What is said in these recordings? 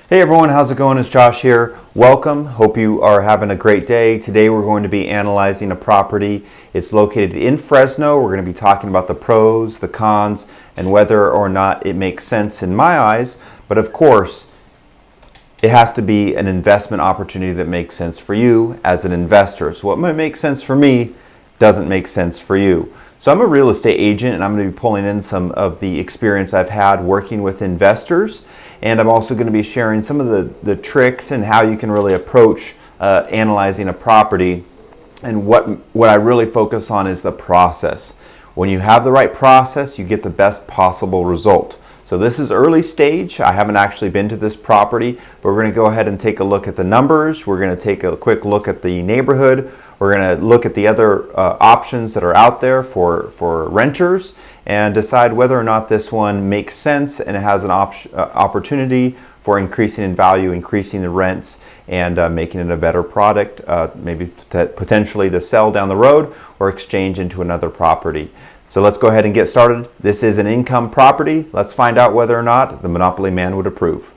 Hey everyone, how's it going? It's Josh here. Welcome. Hope you are having a great day. Today we're going to be analyzing a property. It's located in Fresno. We're going to be talking about the pros, the cons, and whether or not it makes sense in my eyes. But of course, it has to be an investment opportunity that makes sense for you as an investor. So what might make sense for me doesn't make sense for you. So I'm a real estate agent, and I'm going to be pulling in some of the experience I've had working with investors. And I'm also going to be sharing some of the tricks and how you can really approach analyzing a property. And what I really focus on is the process. When you have the right process, you get the best possible result. So this is early stage. I haven't actually been to this property, but we're going to go ahead and take a look at the numbers. We're going to take a quick look at the neighborhood. We're going to look at the other options that are out there for renters and decide whether or not this one makes sense and it has an opportunity for increasing in value, increasing the rents, and making it a better product, maybe potentially to sell down the road or exchange into another property. So let's go ahead and get started. This is an income property. Let's find out whether or not the Monopoly man would approve.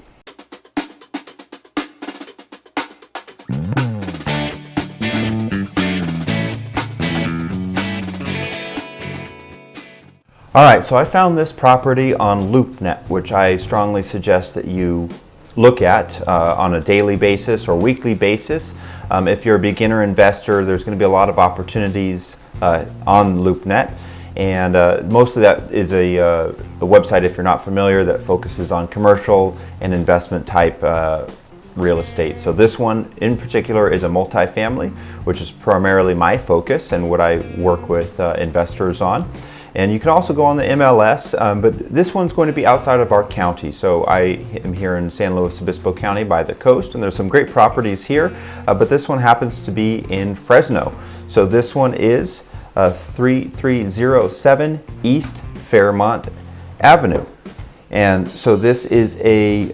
Alright, so I found this property on LoopNet, which I strongly suggest that you look at on a daily basis or weekly basis. If you're a beginner investor, there's going to be a lot of opportunities on LoopNet. And most of that is a website, if you're not familiar, that focuses on commercial and investment type real estate. So this one in particular is a multifamily, which is primarily my focus and what I work with investors on. And you can also go on the MLS, but this one's going to be outside of our county. So I am here in San Luis Obispo County by the coast, and there's some great properties here, but this one happens to be in Fresno. So this one is 3307 East Fairmont Avenue. And so this is a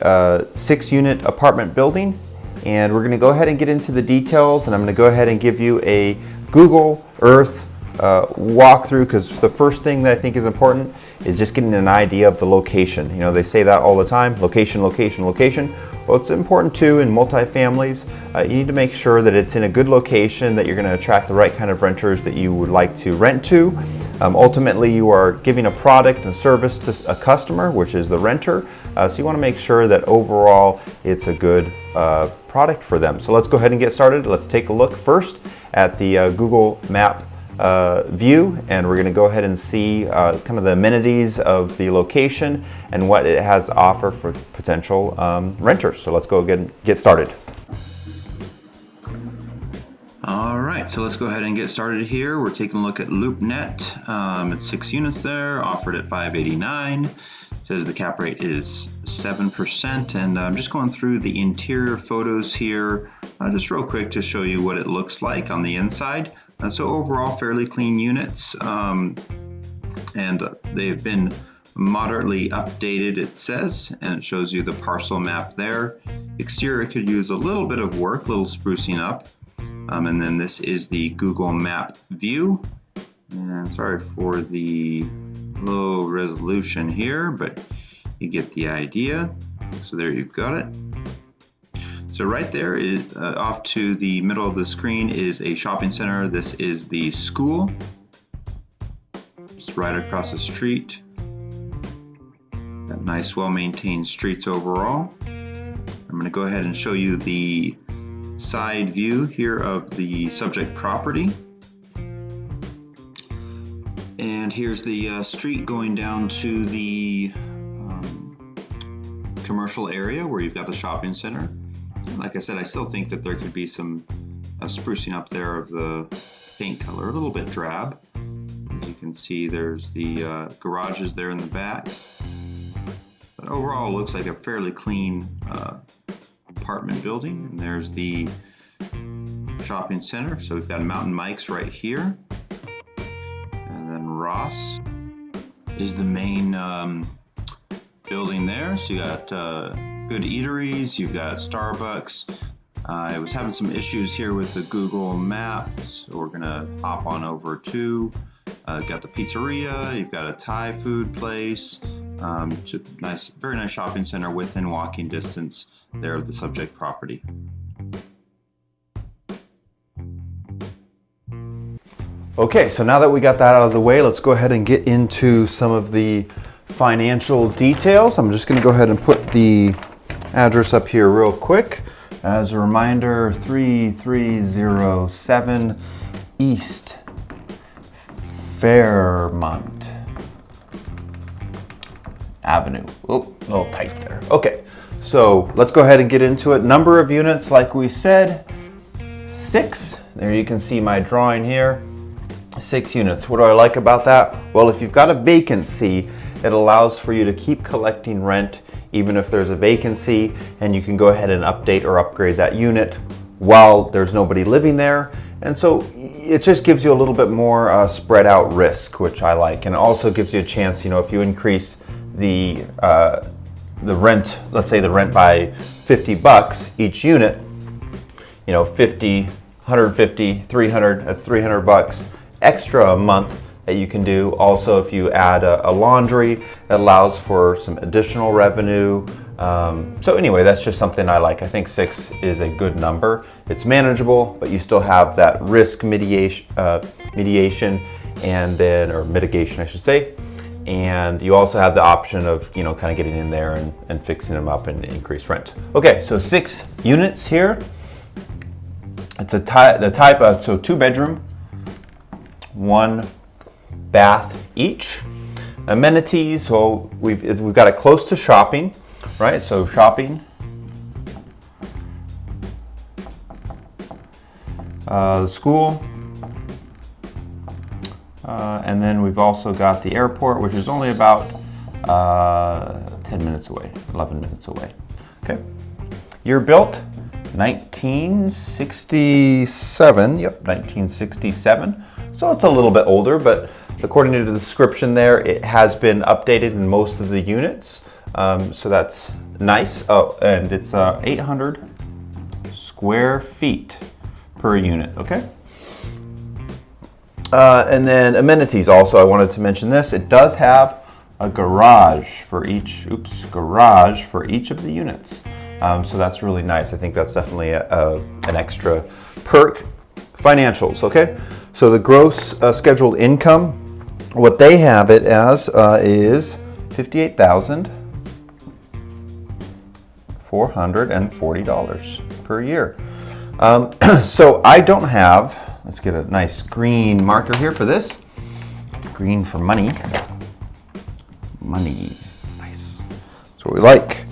6-unit apartment building, and we're going to go ahead and get into the details, and I'm going to go ahead and give you a Google Earth walkthrough, because the first thing that I think is important is just getting an idea of the location. You know, they say that all the time, location, location, location. Well, it's important too in multifamilies. You need to make sure that it's in a good location, that you're going to attract the right kind of renters that you would like to rent to. Ultimately, you are giving a product and service to a customer, which is the renter. So you want to make sure that overall it's a good product for them. So let's go ahead and get started. Let's take a look first at the Google Map view, and we're going to go ahead and see kind of the amenities of the location and what it has to offer for potential renters. So let's go and get started. All right, so let's go ahead and get started here. We're taking a look at LoopNet. It's 6 units there, offered at $589. Says the cap rate is 7%, and I'm just going through the interior photos here, just real quick to show you what it looks like on the inside. So overall, fairly clean units, and they've been moderately updated, it says, and it shows you the parcel map there. Exterior could use a little bit of work, a little sprucing up, and then this is the Google Map view. And sorry for the low resolution here, but you get the idea. So there you've got it. So right there is off to the middle of the screen is a shopping center. This is the school. Just right across the street. Got nice, well-maintained streets overall. I'm going to go ahead and show you the side view here of the subject property. And here's the street going down to the commercial area where you've got the shopping center. Like I said, I still think that there could be some sprucing up there of the paint color, a little bit drab. As you can see, there's the garages there in the back. But overall, it looks like a fairly clean apartment building. And there's the shopping center. So we've got Mountain Mike's right here. And then Ross is the main building there. So you got good eateries, you've got Starbucks. I was having some issues here with the Google Maps, so we're gonna hop on over to Got the pizzeria, you've got a Thai food place, nice, very nice shopping center within walking distance there of the subject property. Okay, so now that we got that out of the way, let's go ahead and get into some of the financial details. I'm just going to go ahead and put the address up here real quick. As a reminder, 3307 East Fairmont Avenue. Oh, a little tight there. Okay, so let's go ahead and get into it. Number of units, like we said, 6. There you can see my drawing here. 6 units. What do I like about that? Well, if you've got a vacancy, it allows for you to keep collecting rent even if there's a vacancy, and you can go ahead and update or upgrade that unit while there's nobody living there. And so it just gives you a little bit more spread out risk, which I like, and also gives you a chance, if you increase the rent, let's say the rent by $50 each unit, 50, 150, 300, that's $300 extra a month that you can do. Also, if you add a laundry, it allows for some additional revenue. So anyway, that's just something I like. I think 6 is a good number. It's manageable, but you still have that risk mediation, and then, or mitigation, I should say. And you also have the option of, kind of getting in there and fixing them up and increase rent. Okay, so 6 units here. It's the type of, so 2 bedroom, 1 bath each. Amenities, well, we've got it close to shopping, right? So shopping, the school, and then we've also got the airport, which is only about 10 minutes away, 11 minutes away. Okay, year built 1967. Yep, 1967. So it's a little bit older, but according to the description there, it has been updated in most of the units. So that's nice. Oh, and it's 800 square feet per unit, okay? And then amenities also, I wanted to mention this. It does have a garage for each, garage for each of the units. So that's really nice. I think that's definitely an extra perk. Financials, okay? So the gross scheduled income, what they have it as is $58,440 per year. So I don't have, let's get a nice green marker here for this. Green for money. Money, nice. That's what we like.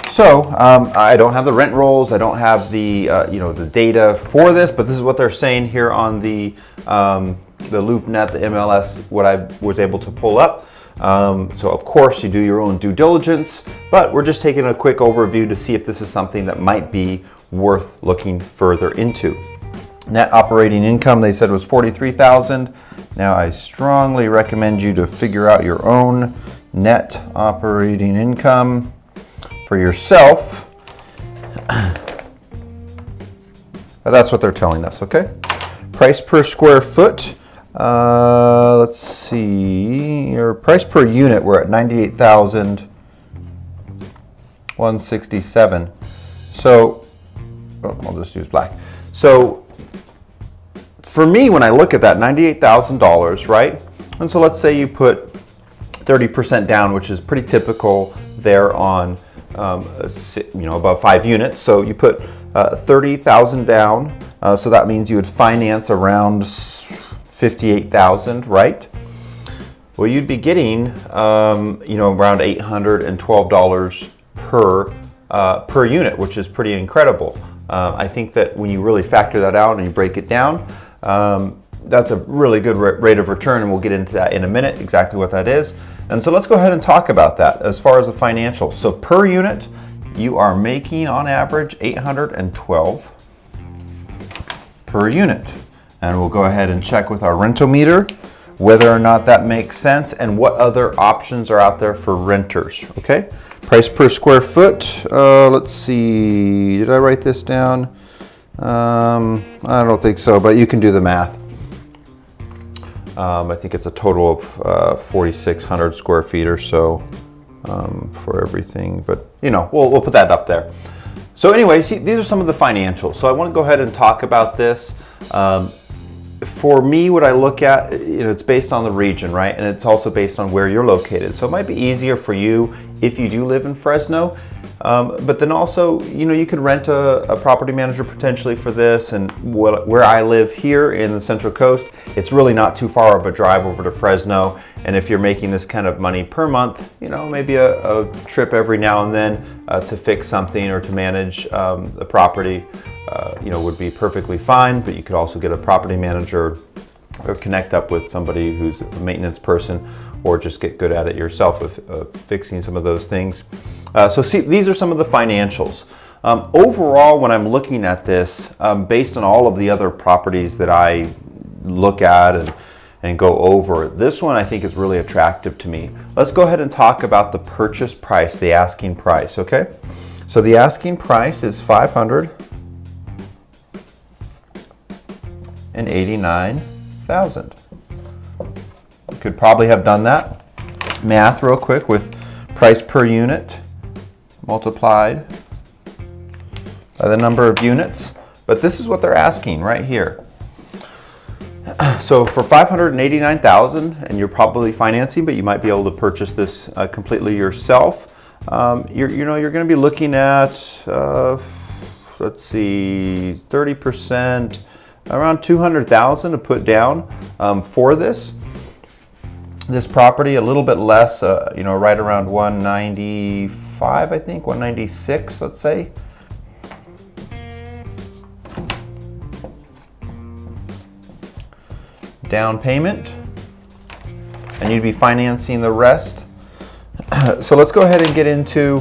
So I don't have the rent rolls. I don't have the the data for this, but this is what they're saying here on the LoopNet, the MLS, what I was able to pull up. So of course you do your own due diligence, but we're just taking a quick overview to see if this is something that might be worth looking further into. Net operating income, they said, was $43,000. Now I strongly recommend you to figure out your own net operating income for yourself. But that's what they're telling us, okay? Price per square foot, let's see, your price per unit, we're at $98,167. So, I'll just use black. So, for me, when I look at that, $98,000, right? And so let's say you put 30% down, which is pretty typical there on above 5 units. So you put 30,000 down. So that means you would finance around 58,000, right? Well, you'd be getting around $812 per unit, which is pretty incredible. I think that when you really factor that out and you break it down, that's a really good rate of return, and we'll get into that in a minute, exactly what that is. And so let's go ahead and talk about that as far as the financials. So per unit, you are making on average $812 per unit. And we'll go ahead and check with our rental meter whether or not that makes sense and what other options are out there for renters, okay? Price per square foot, let's see, did I write this down? I don't think so, but you can do the math. I think it's a total of 4,600 square feet or so for everything, but we'll put that up there. So anyway, see, these are some of the financials. So I want to go ahead and talk about this. For me, what I look at, it's based on the region, right? And it's also based on where you're located. So it might be easier for you if you do live in Fresno. But then also, you could rent a property manager potentially for this. And where I live here in the Central Coast, it's really not too far of a drive over to Fresno. And if you're making this kind of money per month, maybe a trip every now and then to fix something or to manage the property, would be perfectly fine. But you could also get a property manager or connect up with somebody who's a maintenance person, or just get good at it yourself of fixing some of those things. So see, these are some of the financials. Overall, when I'm looking at this, based on all of the other properties that I look at and go over, this one I think is really attractive to me. Let's go ahead and talk about the purchase price, the asking price, okay? So the asking price is $589,000. You could probably have done that math real quick with price per unit multiplied by the number of units, but this is what they're asking right here. So for $589,000, and you're probably financing, but you might be able to purchase this completely yourself. You're going to be looking at let's see, 30%, around $200,000 to put down for this property. A little bit less, right around 195, I think 196, let's say. Down payment, and you'd be financing the rest. So let's go ahead and get into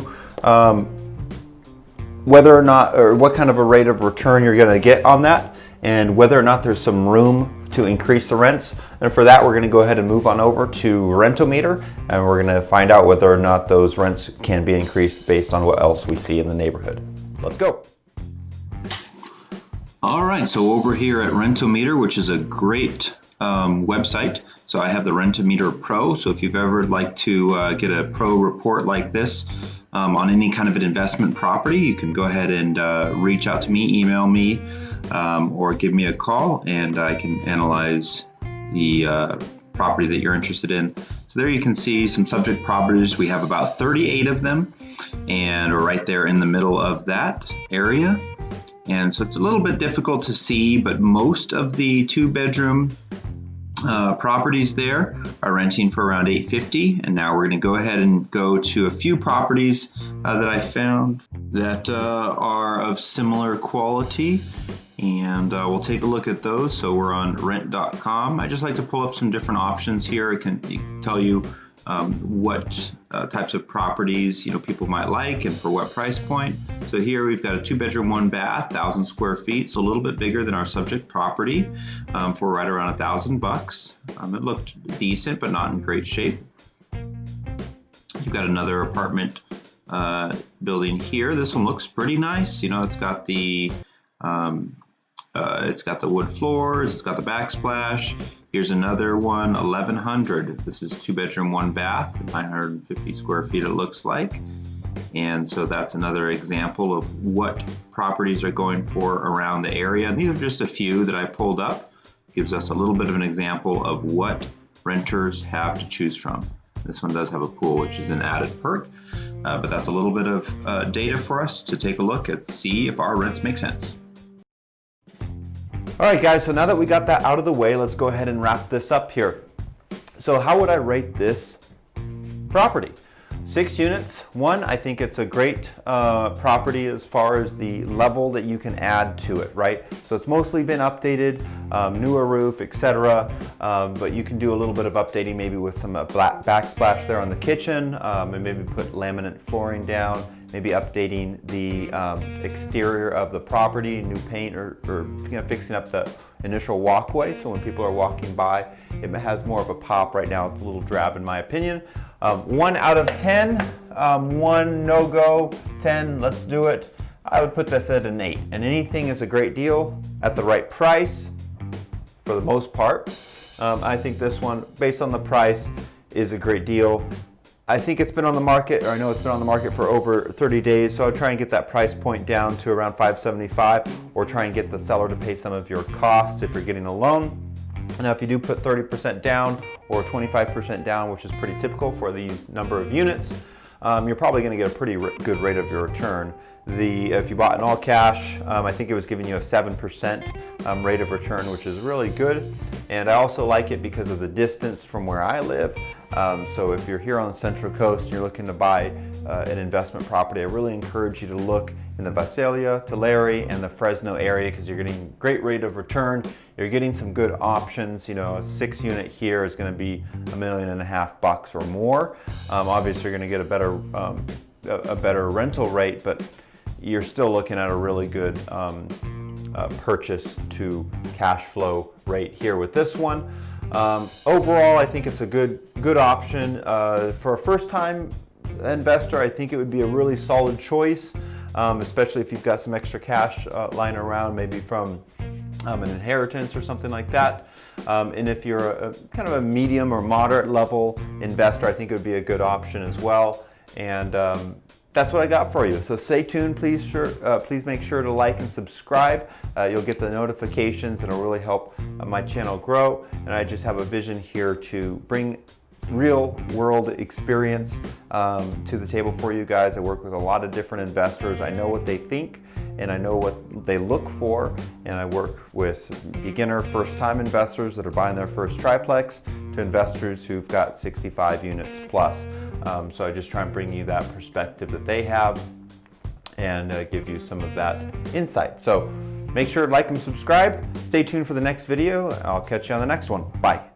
whether or not, or what kind of a rate of return you're going to get on that, and whether or not there's some room to increase the rents. And for that, we're going to go ahead and move on over to Rentometer, and we're going to find out whether or not those rents can be increased based on what else we see in the neighborhood. Let's go. All right, so over here at Rentometer, which is a great website. So I have the Rentometer Pro. So if you've ever like to get a pro report like this on any kind of an investment property, you can go ahead and reach out to me, email me, or give me a call, and I can analyze the property that you're interested in. So there you can see some subject properties. We have about 38 of them, and we're right there in the middle of that area. And so it's a little bit difficult to see, but most of the 2-bedroom properties there are renting for around $850. And now we're going to go ahead and go to a few properties that I found that are of similar quality, and we'll take a look at those. So we're on rent.com. I just like to pull up some different options here. It can tell you what types of properties people might like and for what price point. So here we've got a 2-bedroom, 1-bath, 1,000 square feet, so a little bit bigger than our subject property, for right around $1,000. It looked decent, but not in great shape. You've got another apartment building here. This one looks pretty nice. It's got the wood floors, it's got the backsplash. Here's another one, 1,100. This is 2-bedroom, 1-bath, 950 square feet it looks like. And so that's another example of what properties are going for around the area. And these are just a few that I pulled up. Gives us a little bit of an example of what renters have to choose from. This one does have a pool, which is an added perk. But that's a little bit of data for us to take a look at, see if our rents make sense. All right, guys, so now that we got that out of the way, let's go ahead and wrap this up here. So how would I rate this property? 6 units. 1, I think it's a great property as far as the level that you can add to it, right? So it's mostly been updated, newer roof, etc. But you can do a little bit of updating, maybe with some backsplash there on the kitchen, and maybe put laminate flooring down, maybe updating the exterior of the property, new paint, or fixing up the initial walkway, so when people are walking by, it has more of a pop. Right now it's a little drab in my opinion. 1 out of 10, 1 no-go, 10 let's do it. I would put this at an 8, and anything is a great deal at the right price for the most part. I think this one, based on the price, is a great deal. I think it's been on the market, or I know it's been on the market for over 30 days, so I'll try and get that price point down to around $575, or try and get the seller to pay some of your costs if you're getting a loan. Now, if you do put 30% down or 25% down, which is pretty typical for these number of units, you're probably going to get a pretty good rate of your return. If you bought in all cash, I think it was giving you a 7% rate of return, which is really good. And I also like it because of the distance from where I live. So if you're here on the Central Coast and you're looking to buy an investment property, I really encourage you to look in the Visalia, Tulare, and the Fresno area, because you're getting a great rate of return. You're getting some good options. You know, a 6-unit here is going to be $1.5 million or more. Obviously, you're going to get a better rental rate, but you're still looking at a really good purchase to cash flow rate here with this one. Overall, I think it's a good option. For a first-time investor, I think it would be a really solid choice, especially if you've got some extra cash lying around, maybe from an inheritance or something like that. And if you're a kind of a medium or moderate level investor, I think it would be a good option as well. And that's what I got for you. So stay tuned, please make sure to like and subscribe. You'll get the notifications, and it'll really help my channel grow. And I just have a vision here to bring real world experience to the table for you guys. I work with a lot of different investors. I know what they think, and I know what they look for, and I work with beginner first-time investors that are buying their first triplex to investors who've got 65 units plus. So I just try and bring you that perspective that they have, and give you some of that insight. So make sure to like and subscribe. Stay tuned for the next video. I'll catch you on the next one. Bye.